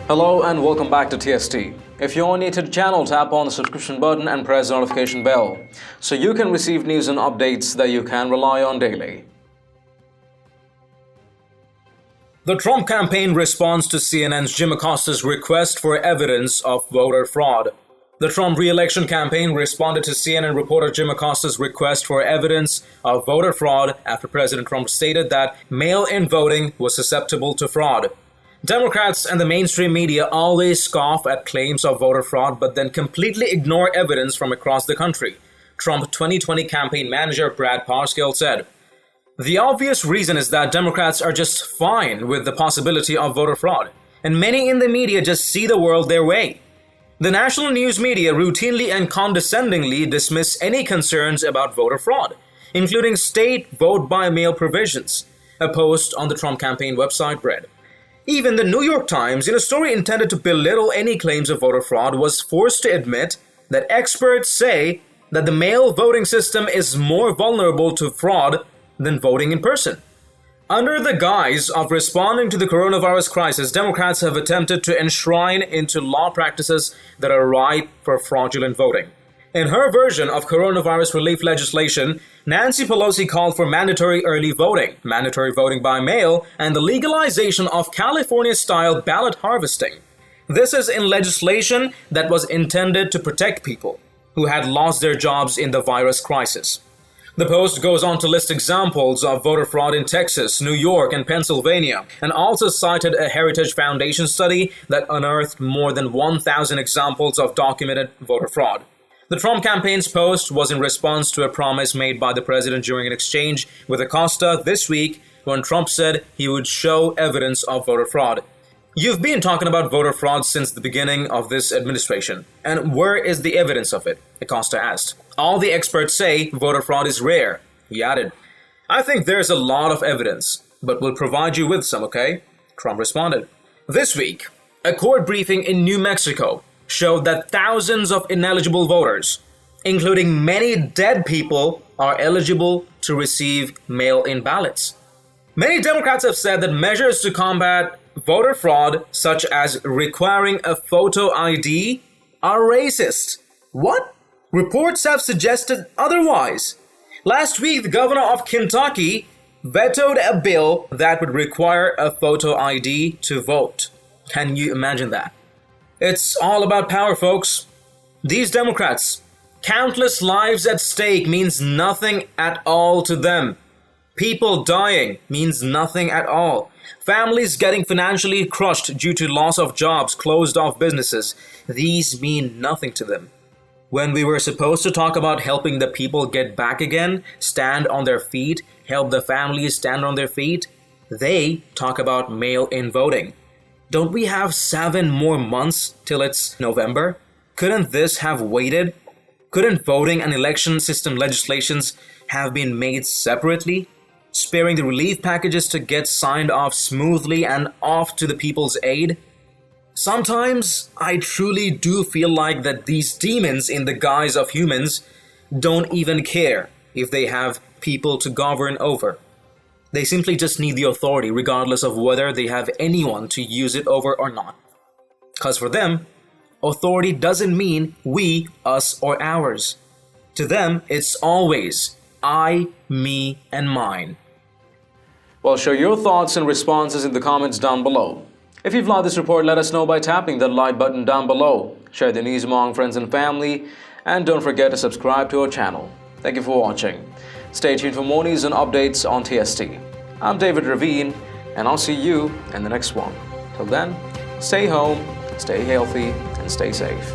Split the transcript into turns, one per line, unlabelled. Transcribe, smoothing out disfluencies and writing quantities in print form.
Hello and welcome back to TST. If you're new to the channel, tap on the subscription button and press the notification bell so you can receive news and updates that you can rely on daily. The Trump campaign responds to CNN's Jim Acosta's request for evidence of voter fraud. The Trump reelection campaign responded to CNN reporter Jim Acosta's request for evidence of voter fraud after President Trump stated that mail-in voting was susceptible to fraud. Democrats and the mainstream media always scoff at claims of voter fraud but then completely ignore evidence from across the country, Trump 2020 campaign manager Brad Parscale said. The obvious reason is that Democrats are just fine with the possibility of voter fraud, and many in the media just see the world their way. The national news media routinely and condescendingly dismiss any concerns about voter fraud, including state vote-by-mail provisions, a post on the Trump campaign website read. Even the New York Times, in a story intended to belittle any claims of voter fraud, was forced to admit that experts say that the mail voting system is more vulnerable to fraud than voting in person. Under the guise of responding to the coronavirus crisis, Democrats have attempted to enshrine into law practices that are ripe for fraudulent voting. In her version of coronavirus relief legislation, Nancy Pelosi called for mandatory early voting, mandatory voting by mail, and the legalization of California-style ballot harvesting. This is in legislation that was intended to protect people who had lost their jobs in the virus crisis. The post goes on to list examples of voter fraud in Texas, New York, and Pennsylvania, and also cited a Heritage Foundation study that unearthed more than 1,000 examples of documented voter fraud. The Trump campaign's post was in response to a promise made by the president during an exchange with Acosta this week when Trump said he would show evidence of voter fraud. You've been talking about voter fraud since the beginning of this administration, and where is the evidence of it? Acosta asked. All the experts say voter fraud is rare, he added. I think there's a lot of evidence, but we'll provide you with some, okay? Trump responded. This week, a court briefing in New Mexico showed that thousands of ineligible voters, including many dead people, are eligible to receive mail-in ballots. Many Democrats have said that measures to combat voter fraud, such as requiring a photo ID, are racist. What? Reports have suggested otherwise. Last week, the governor of Kentucky vetoed a bill that would require a photo ID to vote. Can you imagine that? It's all about power, folks. These Democrats, countless lives at stake means nothing at all to them. People dying means nothing at all. Families getting financially crushed due to loss of jobs, closed off businesses, these mean nothing to them. When we were supposed to talk about helping the people get back again, stand on their feet, help the families stand on their feet, they talk about mail-in voting. Don't we have 7 more months till it's November? Couldn't this have waited? Couldn't voting and election system legislations have been made separately, sparing the relief packages to get signed off smoothly and off to the people's aid? Sometimes I truly do feel like that these demons in the guise of humans don't even care if they have people to govern over. They simply just need the authority regardless of whether they have anyone to use it over or not. Because for them, authority doesn't mean we, us, or ours. To them, it's always I, me, and mine. Well, share your thoughts and responses in the comments down below. If you've liked this report, let us know by tapping the like button down below. Share the news among friends and family, and don't forget to subscribe to our channel. Thank you for watching. Stay tuned for more news and updates on TST. I'm David Ravine, and I'll see you in the next one. Till then, stay home, stay healthy, and stay safe.